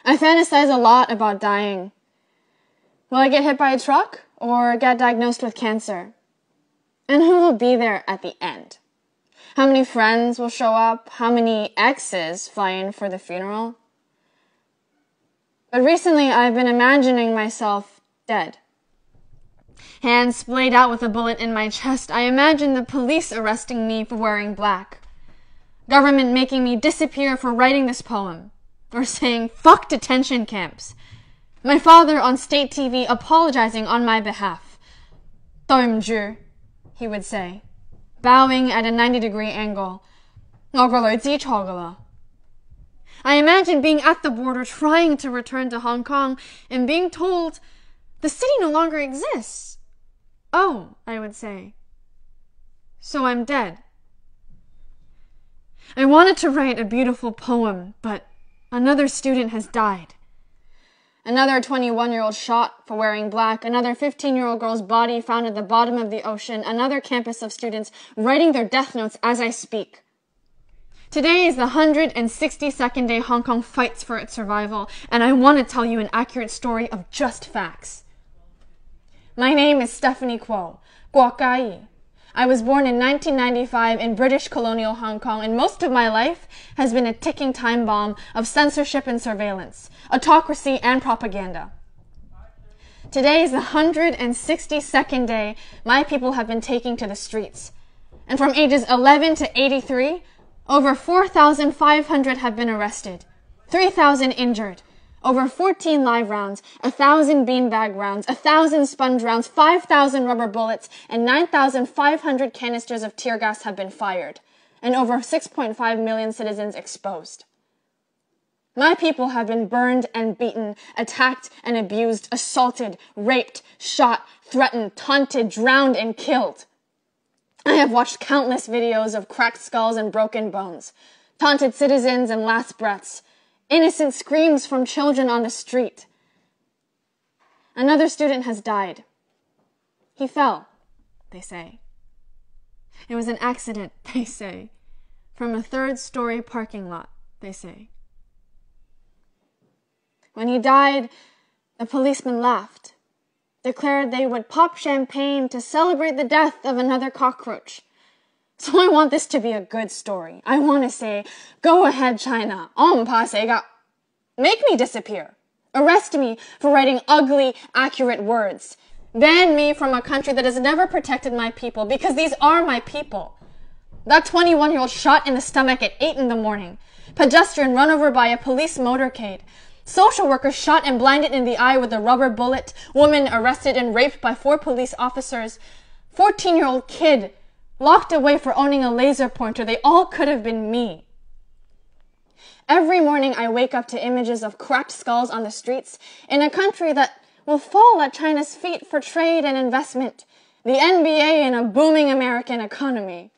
I fantasize a lot about dying. Will I get hit by a truck or get diagnosed with cancer? And who will be there at the end? How many friends will show up? How many exes fly in for the funeral? But recently I've been imagining myself dead. Hands splayed out with a bullet in my chest, I imagine the police arresting me for wearing black. Government making me disappear for writing this poem. Or saying, fuck detention camps. My father on state TV apologizing on my behalf. 對唔住, he would say, bowing at a 90-degree angle. 我個女知錯㗎啦. I imagine being at the border trying to return to Hong Kong and being told the city no longer exists. Oh, I would say. So I'm dead. I wanted to write a beautiful poem, but another student has died. Another 21-year-old shot for wearing black, another 15-year-old girl's body found at the bottom of the ocean, another campus of students writing their death notes as I speak. Today is the 162nd day Hong Kong fights for its survival, and I want to tell you an accurate story of just facts. My name is Stephanie Kuo, Guo Gai. I was born in 1995 in British colonial Hong Kong, and most of my life has been a ticking time bomb of censorship and surveillance, autocracy and propaganda. Today is the 162nd day my people have been taking to the streets. And from ages 11 to 83, over 4,500 have been arrested, 3,000 injured, over 14 live rounds, 1,000 beanbag rounds, 1,000 sponge rounds, 5,000 rubber bullets, and 9,500 canisters of tear gas have been fired, and over 6.5 million citizens exposed. My people have been burned and beaten, attacked and abused, assaulted, raped, shot, threatened, taunted, drowned, and killed. I have watched countless videos of cracked skulls and broken bones, taunted citizens and last breaths, innocent screams from children on the street. Another student has died. He fell, they say. It was an accident, they say, from a third-story parking lot, they say. When he died, the policemen laughed, declared they would pop champagne to celebrate the death of another cockroach. So I want this to be a good story. I want to say, go ahead, China. Make me disappear. Arrest me for writing ugly, accurate words. Ban me from a country that has never protected my people, because these are my people. That 21-year-old shot in the stomach at 8 in the morning. Pedestrian run over by a police motorcade. Social worker shot and blinded in the eye with a rubber bullet. Woman arrested and raped by 4 police officers. 14-year-old kid locked away for owning a laser pointer. They all could have been me. Every morning I wake up to images of cracked skulls on the streets in a country that will fall at China's feet for trade and investment, the NBA and a booming American economy.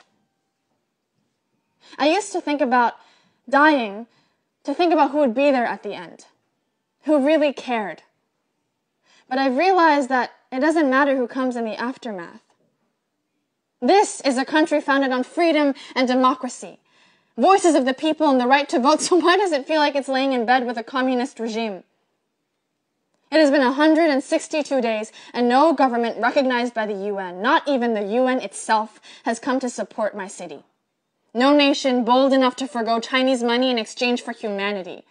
I used to think about dying, to think about who would be there at the end, who really cared. But I've realized that it doesn't matter who comes in the aftermath. This is a country founded on freedom and democracy, voices of the people and the right to vote, so why does it feel like it's laying in bed with a communist regime? It has been 162 days, and no government recognized by the UN, not even the UN itself, has come to support my city. No nation bold enough to forgo Chinese money in exchange for humanity,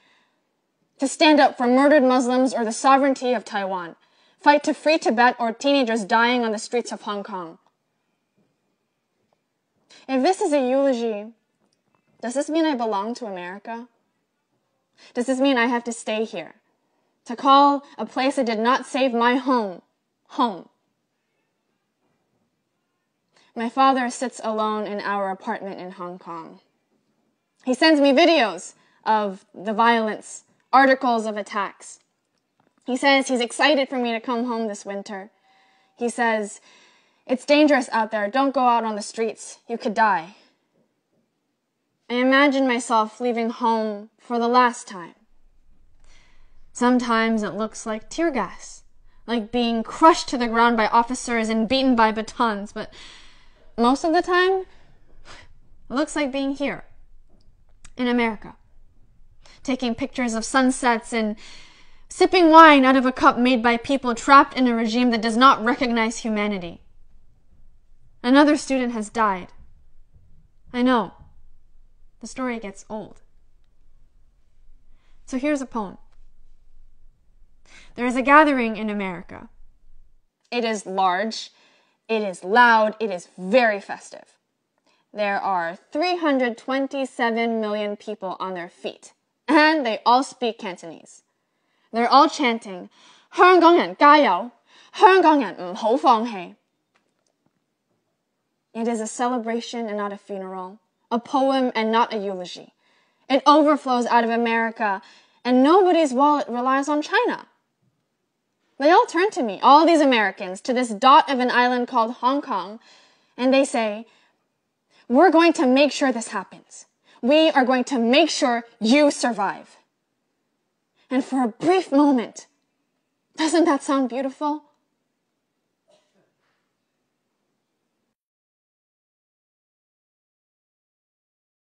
to stand up for murdered Muslims or the sovereignty of Taiwan, fight to free Tibet or teenagers dying on the streets of Hong Kong. If this is a eulogy, does this mean I belong to America? Does this mean I have to stay here, to call a place that did not save my home, home? My father sits alone in our apartment in Hong Kong. He sends me videos of the violence, articles of attacks. He says he's excited for me to come home this winter. He says, it's dangerous out there. Don't go out on the streets. You could die. I imagine myself leaving home for the last time. Sometimes it looks like tear gas, like being crushed to the ground by officers and beaten by batons, but most of the time, it looks like being here, in America. taking pictures of sunsets and sipping wine out of a cup made by people trapped in a regime that does not recognize humanity. Another student has died. I know. The story gets old. So here's a poem. There is a gathering in America. It is large, it is loud, it is very festive. There are 327 million people on their feet, and they all speak Cantonese. They're all chanting, 香港人加油,香港人唔好放棄. It is a celebration and not a funeral, a poem and not a eulogy. It overflows out of America, and nobody's wallet relies on China. They all turn to me, all these Americans, to this dot of an island called Hong Kong, and they say, we're going to make sure this happens. We are going to make sure you survive. And for a brief moment, doesn't that sound beautiful?